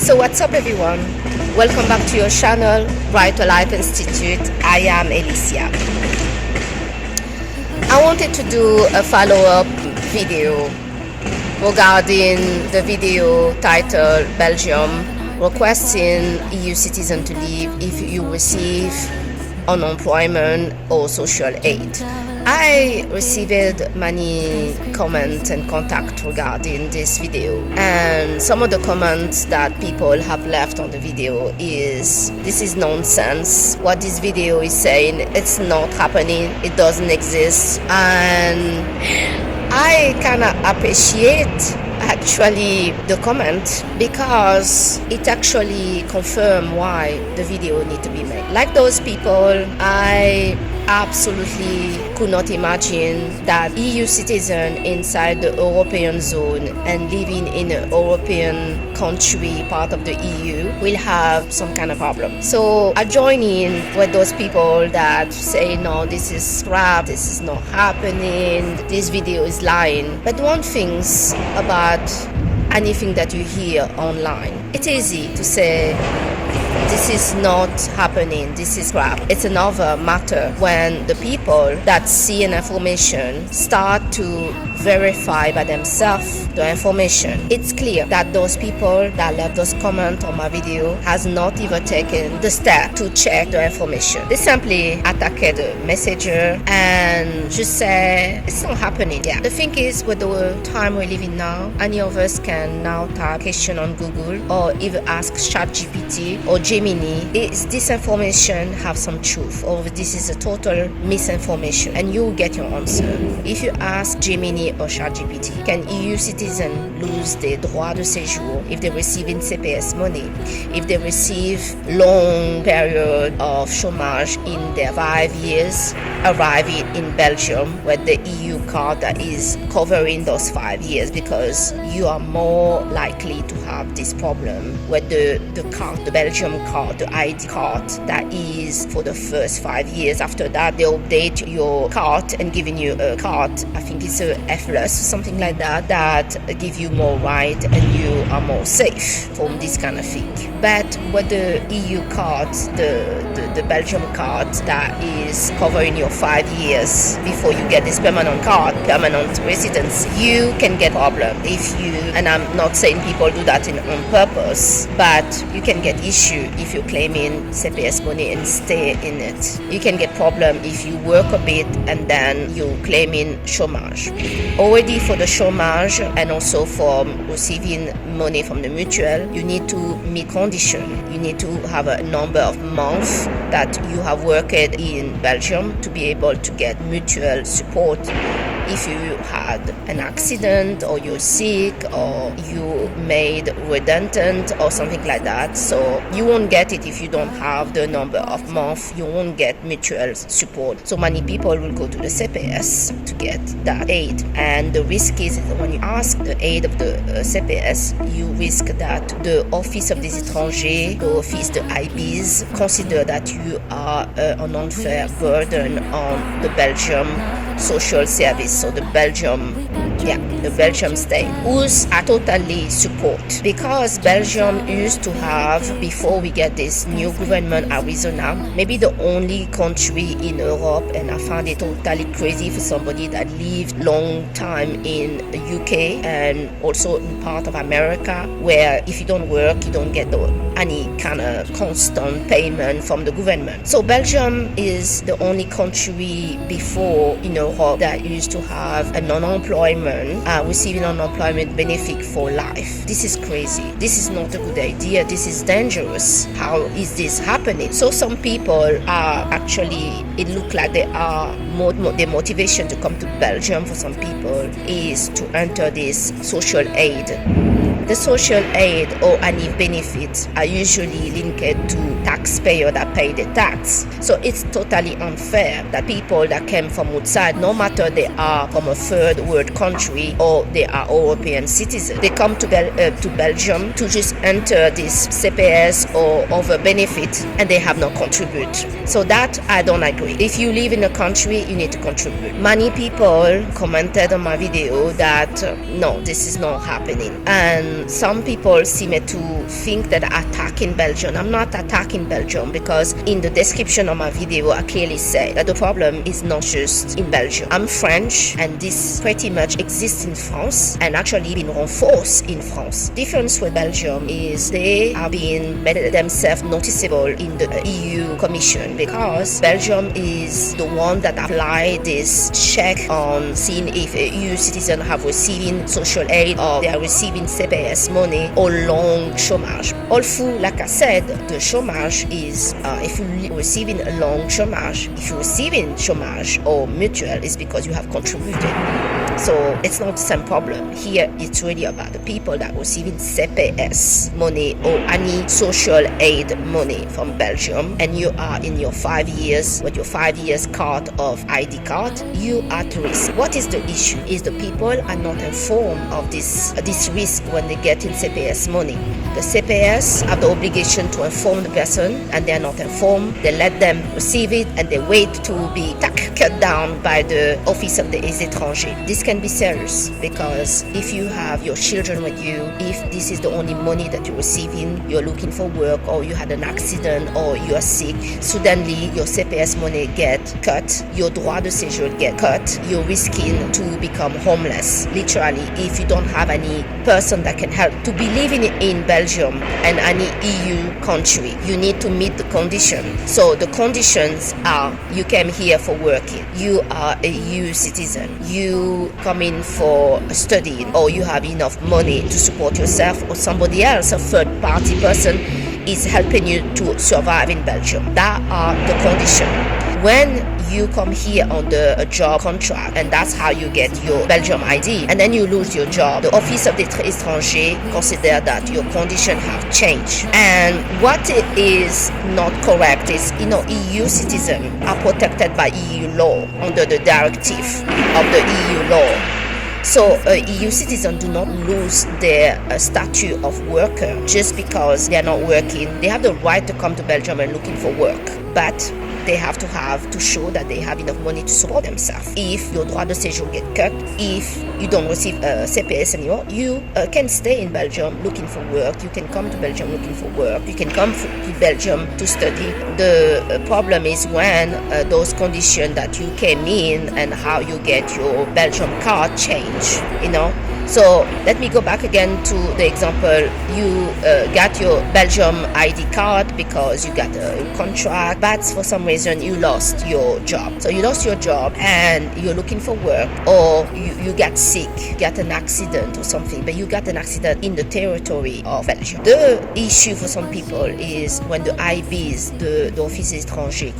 So what's up everyone? Welcome back to your channel, Right to Life Institute. I am Alicia. I wanted to do a follow-up video regarding the video titled Belgium requesting EU citizens to leave if you receive unemployment or social aid. I received many comments and contacts regarding this video, and some of the comments that people have left on the video is, this is nonsense. What this video is saying, it's not happening, it doesn't exist. And I kind of appreciate actually the comment, because it actually confirms why the video need to be made. Like those people, I absolutely could not imagine that EU citizen inside the European zone and living in a European country, part of the EU, will have some kind of problem. So I join in with those people that say, no, this is crap, this is not happening, this video is lying. But one thing's about anything that you hear online, it's easy to say this is not happening, this is crap. It's another matter when the people that see an information start to verify by themselves the information. It's clear that those people that left those comments on my video has not even taken the step to check the information. They simply attack the messenger and just say it's not happening. Yeah. The thing is, with the time we're living now, any of us can now type question on Google or even ask ChatGPT or Gemini, is this information have some truth or this is a total misinformation, and you get your answer. If you ask Gemini or ChatGPT, can EU citizens lose their Droit de Sejour if they receive in CPAS money, if they receive long period of chômage in their 5 years arriving in Belgium with the EU card that is covering those 5 years, because you are more likely to have this problem with the card, the Belgium card, the ID card that is for the first 5 years. After that, they update your card and giving you a card, I think it's a F plus, something like that, that give you more right and you are more safe from this kind of thing. But with the EU card, the Belgium card that is covering your 5 years before you get this permanent card, permanent residence, you can get problem if you, and I'm not saying people do that on purpose, but you can get issue if you claim in CPS money and stay in it. You can get problem if you work a bit and then you claim in chômage. Already for the chômage and also for receiving money from the mutual, you need to meet condition. You need to have a number of months that you have worked in Belgium to be able to get mutual support. If you had an accident or you're sick or you made redundant or something like that, so you won't get it if you don't have the number of months. You won't get mutual support. So many people will go to the CPAS to get that aid, and the risk is when you ask the aid of the CPAS, you risk that the office of des Étrangers, the office, the IBs, consider that you are an unfair burden on the Belgium social service, so the Belgium state, who's a totally support, because Belgium used to have, before we get this new government, Arizona, maybe the only country in Europe, and I found it totally crazy for somebody that lived long time in the UK and also in part of America, where if you don't work, you don't get any kind of constant payment from the government. So Belgium is the only country before in Europe that used to have an unemployment, receiving unemployment benefit for life. This is crazy. This is not a good idea. This is dangerous. How is this happening? So some people are actually, it looks like they are the motivation to come to Belgium for some people is to enter this social aid. The social aid or any benefits are usually linked to taxpayer that pay the tax. So it's totally unfair that people that came from outside, no matter they are from a third world country or they are European citizens, they come to Belgium to just enter this CPS or other benefit and they have not contribute. So that I don't agree. If you live in a country, you need to contribute. Many people commented on my video that no, this is not happening. And some people seem to think that I'm attacking Belgium. I'm not attacking Belgium because in the description of my video, I clearly say that the problem is not just in Belgium. I'm French, and this pretty much exists in France and actually been reinforced in France. Difference with Belgium is they have been made themselves noticeable in the EU Commission because Belgium is the one that applied this check on seeing if EU citizens have receiving social aid or they are receiving CPAS money or long chômage. Also, like I said, the chômage is if you're receiving a long chômage, if you're receiving chômage or mutual, is because you have contributed. So it's not the same problem. Here it's really about the people that are receiving CPAS money or any social aid money from Belgium, and you are in your 5 years with your 5 years card of ID card, you are at risk. What is the issue? Is the people are not informed of this risk when they get in CPAS money. The CPAS have the obligation to inform the person, and they are not informed. They let them receive it and they wait to be cut down by the Office of the Étrangers. This can be serious because if you have your children with you, if this is the only money that you're receiving, you're looking for work or you had an accident or you are sick, suddenly your CPAS money get cut, your Droit de Sejour get cut, you're risking to become homeless. Literally, if you don't have any person that can help. To be living in Belgium and any EU country, you need to meet the condition. So the conditions are you came here for working, you are a EU citizen, you come in for studying, or you have enough money to support yourself or somebody else, a third party person is helping you to survive in Belgium. That are the conditions. When you come here on the job contract, and that's how you get your Belgium ID, and then you lose your job, the Office of the Étrangers consider that your condition have changed. And what is not correct is, EU citizens are protected by EU law under the directive of the EU law. So EU citizens do not lose their statute of worker just because they are not working. They have the right to come to Belgium and looking for work, but they have to show that they have enough money to support themselves. If your droit de séjour get cut, if you don't receive CPAS anymore, you can stay in Belgium looking for work. You can come to Belgium looking for work. You can come to Belgium to study. The problem is when those conditions that you came in and how you get your Belgium card change, So let me go back again to the example. You got your Belgium ID card because you got a contract, but for some reason you lost your job. So you lost your job and you're looking for work, or you got sick, got an accident or something, but you got an accident in the territory of Belgium. The issue for some people is when the IBs, the Office Étrangers,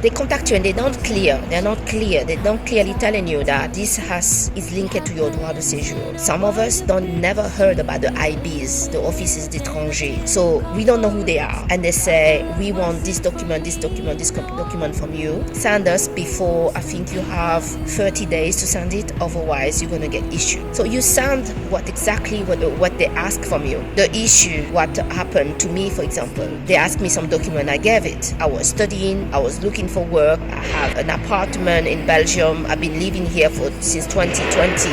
they contact you and they're not clear. They're not clearly telling you that this is linked to your droit de séjour. Some of us never heard about the IBs, the Offices d'Étrangers. So we don't know who they are. And they say, we want this document from you. Send us before, I think you have 30 days to send it. Otherwise, you're going to get issued. So you send what they ask from you. The issue, what happened to me, for example, they asked me some document, I gave it. I was studying, I was looking for work. I have an apartment in Belgium. I've been living here since 2020.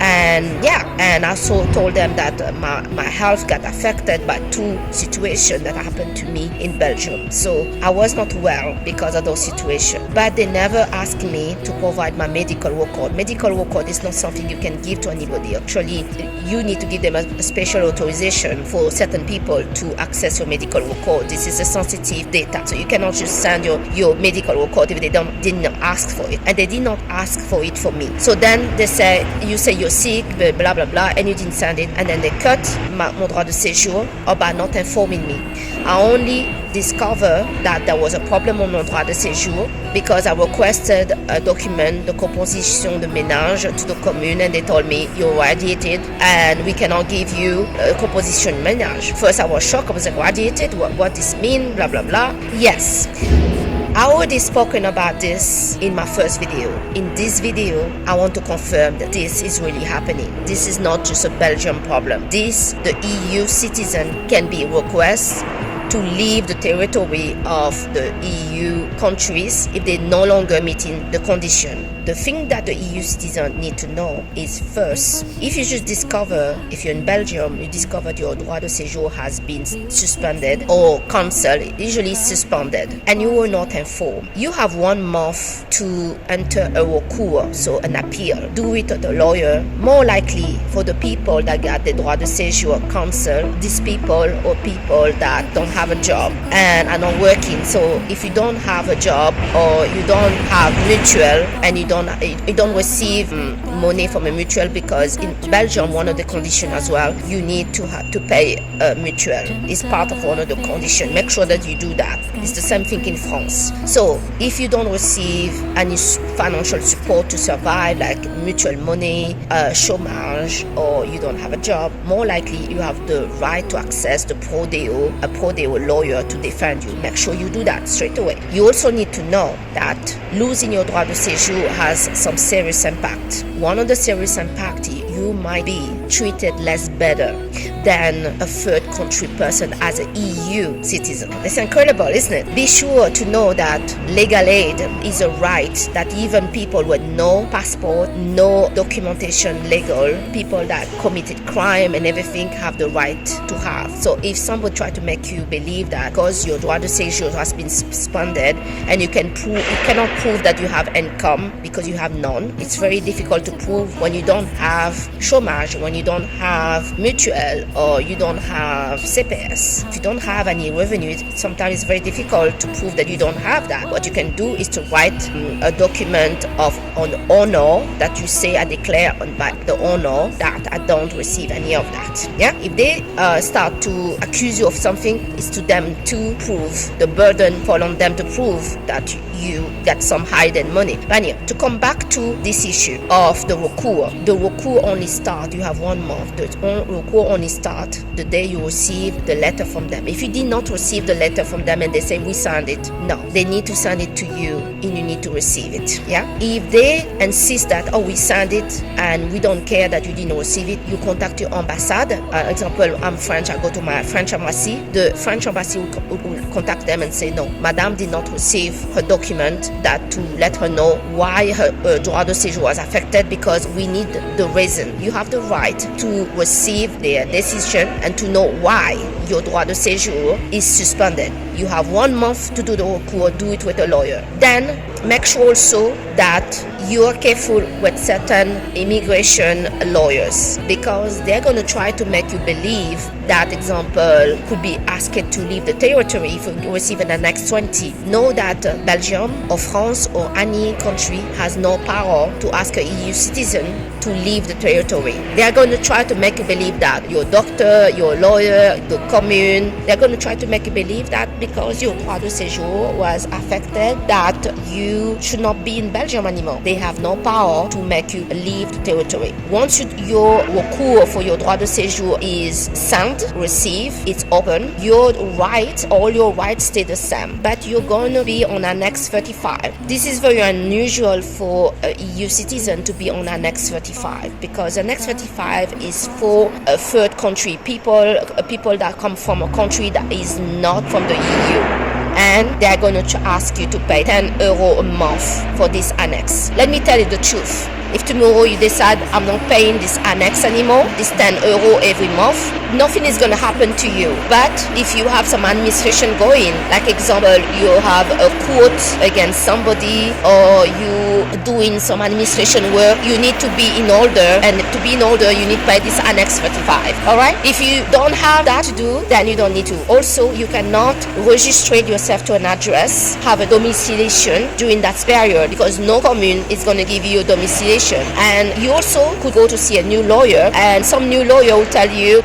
And I also told them that my health got affected by two situations that happened to me in Belgium. So I was not well because of those situations. But they never asked me to provide my medical record. Medical record is not something you can give to anybody. Actually, you need to give them a special authorization for certain people to access your medical record. This is a sensitive data. So you cannot just send your medical record if they didn't ask for it. And they did not ask for it for me. So then they say, you say you're sick, blah, blah, blah, and you didn't send it. And then they cut my droit de séjour by not informing me. I only discovered that there was a problem on my droit de séjour because I requested a document, the composition de ménage, to the commune, and they told me you're radiated and we cannot give you a composition ménage. First I was shocked. I was like, radiated? What this mean? Blah, blah, blah. Yes. I already spoken about this in my first video. In this video, I want to confirm that this is really happening. This is not just a Belgian problem. The EU citizen can be requested to leave the territory of the EU countries if they no longer meeting the condition. the thing that the EU citizen need to know is, first, if you just discover, if you're in Belgium, you discovered your droit de séjour has been suspended or cancelled, usually suspended, and you were not informed, you have 1 month to enter a recours, so an appeal. Do it to the lawyer. More likely for the people that got the droit de séjour cancelled, these people or people that don't have a job and are not working. So if you don't have a job or you don't have mutual and you don't receive money from a mutual, because in Belgium one of the conditions as well, you need to pay a mutual. It's part of one of the conditions. Make sure that you do that. It's the same thing in France. So if you don't receive any financial support to survive, like mutual money, chômage, or you don't have a job, more likely you have the right to access the pro deo, a pro deo lawyer to defend you. Make sure you do that straight away. You also need to know that losing your droit de séjour has some serious impact. One of the serious impact, you might be treated less better than a third country person as an EU citizen. It's incredible, isn't it? Be sure to know that legal aid is a right that even people with no passport, no documentation legal, people that committed crime and everything have the right to have. So if someone try to make you believe that because your droit de séjour has been suspended and you cannot prove that you have income because you have none, it's very difficult to prove when you don't have chômage, when you don't have mutual, or you don't have CPAS. If you don't have any revenue, sometimes it's very difficult to prove that you don't have that. What you can do is to write a document on honor that you say, I declare by the honor that I don't receive any of that. Yeah. If they start to accuse you of something, it's to them to prove, the burden fall on them to prove that you get some hidden money. But anyway, to come back to this issue of the recours only start, you have 1 month. The recours only start the day you receive the letter from them. If you did not receive the letter from them and they say we signed it, no, they need to send it to you and you need to receive it. Yeah. If they insist that, oh, we signed it and we don't care that you didn't receive it, you contact your ambassade. Example, I'm French, I go to my French embassy. The French embassy will contact them and say, no, Madame did not receive her document, that to let her know why her droit de séjour was affected, because we need the reason. You have the right to receive their decision and to know why your droit de séjour is suspended. You have 1 month to do the recours, do it with a lawyer. Then make sure also that you are careful with certain immigration lawyers, because they're going to try to make you believe that, example, could be asked to leave the territory if you receive an Annexe 20. Know that Belgium or France or any country has no power to ask an EU citizen to leave the territory. They're going to try to make you believe that your doctor, your lawyer, the commune, they're going to try to make you believe that because your droit de séjour was affected, that you should not be in Belgium anymore. They have no power to make you leave the territory. Once your recours for your droit de séjour is sent, received, it's open, your rights, all your rights stay the same, but you're going to be on Annexe 35. This is very unusual for an EU citizen to be on Annexe 35, because Annexe 35 is for a third country, people that come from a country that is not from the EU. And they're going to ask you to pay €10 a month for this annex. Let me tell you the truth. If tomorrow you decide I'm not paying this annex anymore, this €10 every month, nothing is going to happen to you. But if you have some administration going, like example, you have a court against somebody, or you doing some administration work, you need to be in order, and to be in order you need to pay this Annexe 35. Alright? If you don't have that to do, then you don't need to. Also, you cannot register yourself to an address, have a domiciliation during that period, because no commune is going to give you a domiciliation. And you also could go to see a new lawyer, and some new lawyer will tell you,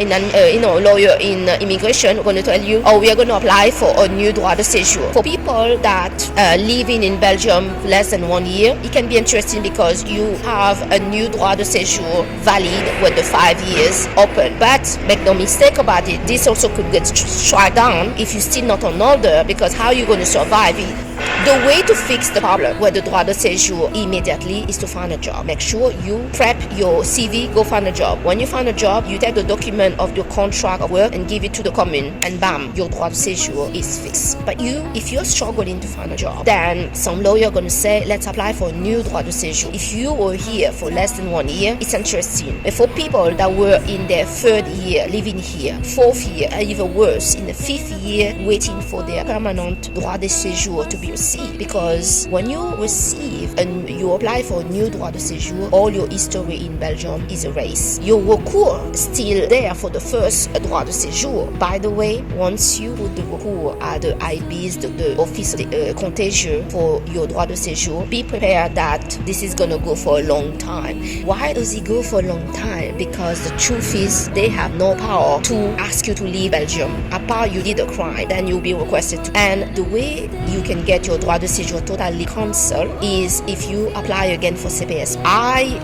lawyer in immigration going to tell you, oh, we are going to apply for a new droit de séjour. For people that living in Belgium less than 1 year, it can be interesting because you have a new droit de séjour valid with the 5 years open. But make no mistake about it, this also could get struck down if you're still not on order, because how are you going to survive it? The way to fix the problem with the droit de séjour immediately is to find a job. Make sure you prep your CV, go find a job. When you find a job, you take the document of your contract of work and give it to the commune, and bam, your droit de séjour is fixed. But if you're struggling to find a job, then some lawyer going to say, let's apply for a new droit de séjour. If you were here for less than 1 year, it's interesting. But for people that were in their 3rd year living here, 4th year, and even worse, in the 5th year waiting for their permanent droit de séjour to be received, because when you receive and you apply for a new droit de séjour, all your history in Belgium is erased. Your recours is still there for the first droit de séjour. By the way, once you put the recours at the IBs, the Office du Contentieux for your droit de séjour, be prepared that this is going to go for a long time. Why does it go for a long time? Because the truth is they have no power to ask you to leave Belgium. Apart you did a crime, then you'll be requested to. And the way you can get your droit de séjour totally cancelled is if you apply again for CPAS.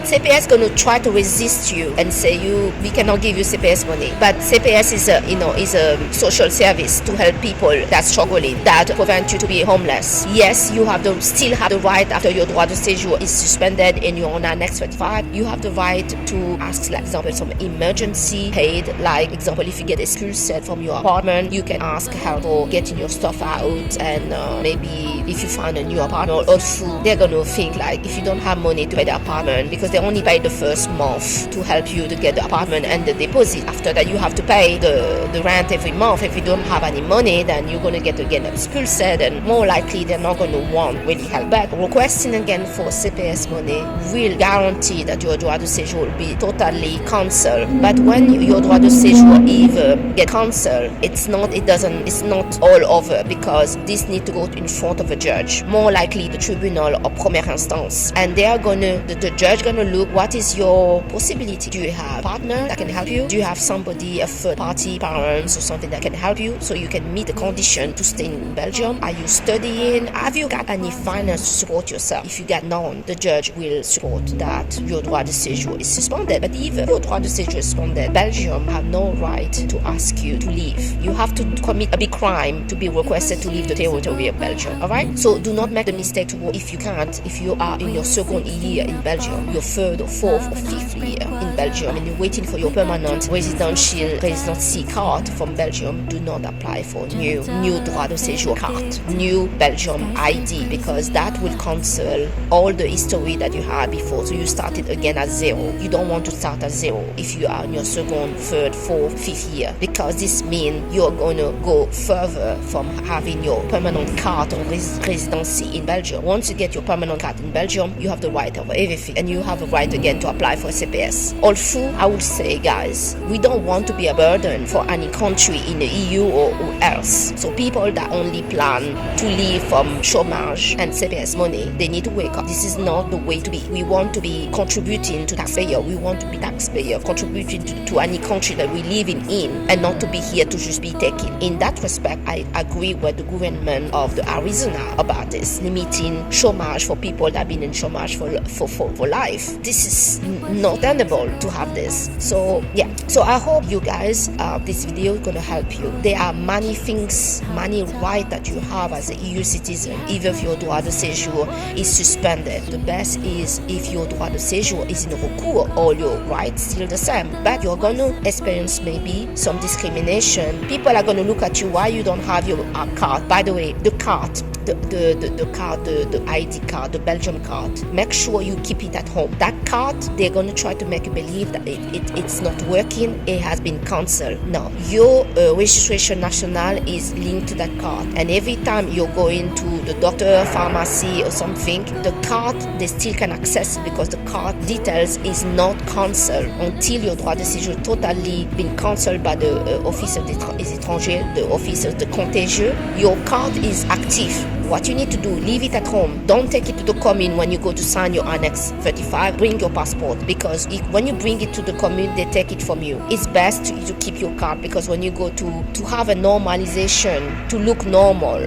CPAS going to try to resist you and say we cannot give you CPAS money. But CPAS is a social service to help people that's struggling, that prevent you to be homeless. Yes, you still have the right after your droit de séjour is suspended and you're on Annexe 35. You have the right to ask, like example, some emergency aid. Like example, if you get expulsion from your apartment, you can ask help for getting your stuff out, and maybe if you find a new apartment or food, they're going to think like if you don't have money to pay the apartment, because they only pay the first month to help you to get the apartment and the deposit. After that, you have to pay the rent every month. If you don't have any money, then you're going to get again expulsed, and more likely they're not going to want really help. But requesting again for CPAS money will guarantee that your droit de séjour will be totally cancelled. But when your droit de séjour even get cancelled, it's not all over, because this need to go in front of a judge, more likely the tribunal or première instance, and the judge gonna look what is your possibility. Do you have a partner that can help you? Do you have somebody, a third party, parents or something that can help you so you can meet the condition to stay in Belgium? Are you studying? Have you got any finance to support yourself? If you got none, the judge will support that your droit de séjour is suspended. But even your droit de séjour is suspended, Belgium have no right to ask you to leave. You have to commit a big crime to be requested to leave the territory of Belgium. Alright? So do not make the mistake to work if you can't. If you are in your 2nd year in Belgium, your 3rd or 4th or 5th year in Belgium, and you're waiting for your permanent residency card from Belgium, do not apply for new droit de séjour card, new Belgium ID, because that will cancel all the history that you had before. So you started again at 0. You don't want to start at 0 if you are in your 2nd, 3rd, 4th, 5th year, because this means you're going to go further from having your permanent card or residency in Belgium. Once you get your permanent card in Belgium, you have the right of everything, and you have the right again to apply for CPAS. Also, I would say, guys, we don't want to be a burden for any country in the EU or else. So people that only plan to live from chômage and CPAS money, they need to wake up. This is not the way to be. We want to be contributing to taxpayer. We want to be taxpayer, contributing to any country that we live in, and not to be here to just be taken. In that respect, I agree with the government of the Arizona about this, limiting chômage for people that have been in chômage for life. This is not tenable to have this. So yeah, so I hope you guys, this video is going to help you. There are many things, many rights that you have as an EU citizen, even if your droit de séjour is suspended. The best is if your droit de séjour is in recours, all your rights still the same, but you're going to experience maybe some discrimination. People are going to look at you why you don't have your card. By the way, the card, the ID card, the Belgium card, make sure you keep it at home. That card, they're going to try to make you believe that it's not working, it has been cancelled. No, your registration national is linked to that card, and every time you're going to the doctor, pharmacy or something, the card, they still can access it, because the card details is not cancelled until your droit de séjour totally been cancelled by the Office des Étrangers, the Office of the Contentieux. Your card is active. What you need to do, leave it at home. Don't take it to the commune when you go to sign your Annex 35. Bring your passport, because when you bring it to the commune, they take it from you. It's best to keep your card, because when you go to have a normalization, to look normal,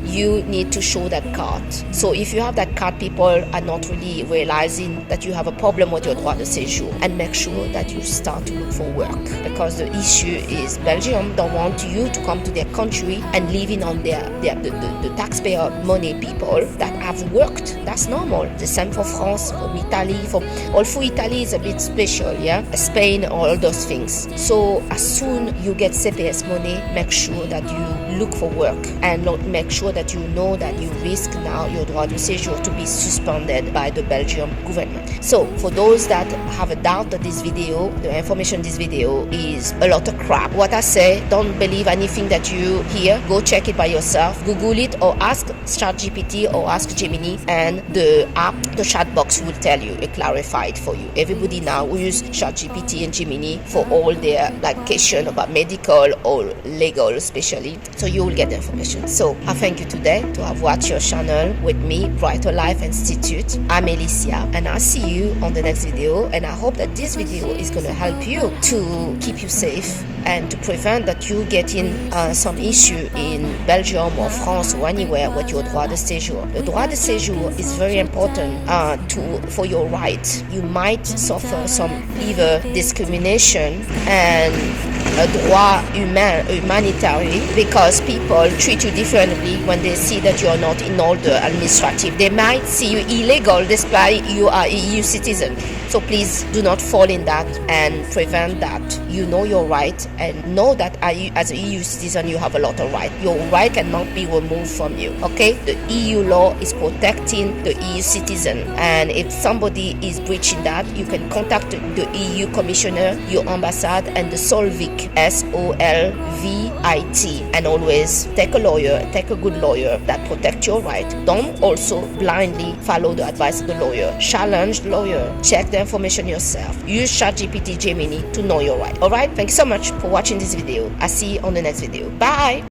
you need to show that card. So if you have that card, people are not really realizing that you have a problem with your droit de séjour, and make sure that you start to look for work, because the issue is Belgium don't want you to come to their country and living on the taxpayer money people that have worked. That's normal. The same for France, for Italy, for Italy is a bit special, yeah, Spain, all those things. So as soon you get CPAS money, make sure that you look for work, and make sure that you know that you risk now your droit de séjour to be suspended by the Belgian government. So for those that have a doubt that this video, the information in this video is a lot of crap, what I say, don't believe anything that you hear. Go check it by yourself, Google it, or ask ChatGPT or ask Gemini, and the app, the chat box will tell you, it clarified for you. Everybody now use ChatGPT and Gemini for all their question about medical or legal especially, so you will get the information. So I thank you today to have watched your channel with me, Brighter Life Institute. I'm Alicia, and I'll see you on the next video, and I hope that this video is going to help you to keep you safe and to prevent that you get in some issue in Belgium or France or anywhere with your droit de séjour. The droit de séjour is very important for your right. You might suffer some either discrimination and a droit humanitarian, because people treat you differently when they see that you are not in order administrative. They might see you illegal despite you are EU citizen. So please do not fall in that, and prevent that. You know your right, and know that as an EU citizen you have a lot of rights. Your right cannot be removed from you. Okay? The EU law is protecting the EU citizen, and if somebody is breaching that, you can contact the EU commissioner, your ambassade, and the Solvit, SOLVIT, and always take a lawyer, take a good lawyer that protects your right. Don't also blindly follow the advice of the lawyer. Challenge the lawyer. Check the information yourself. Use ChatGPT, Gemini to know your right. Alright? Thank you so much for watching this video. I'll see you on the next video. Bye!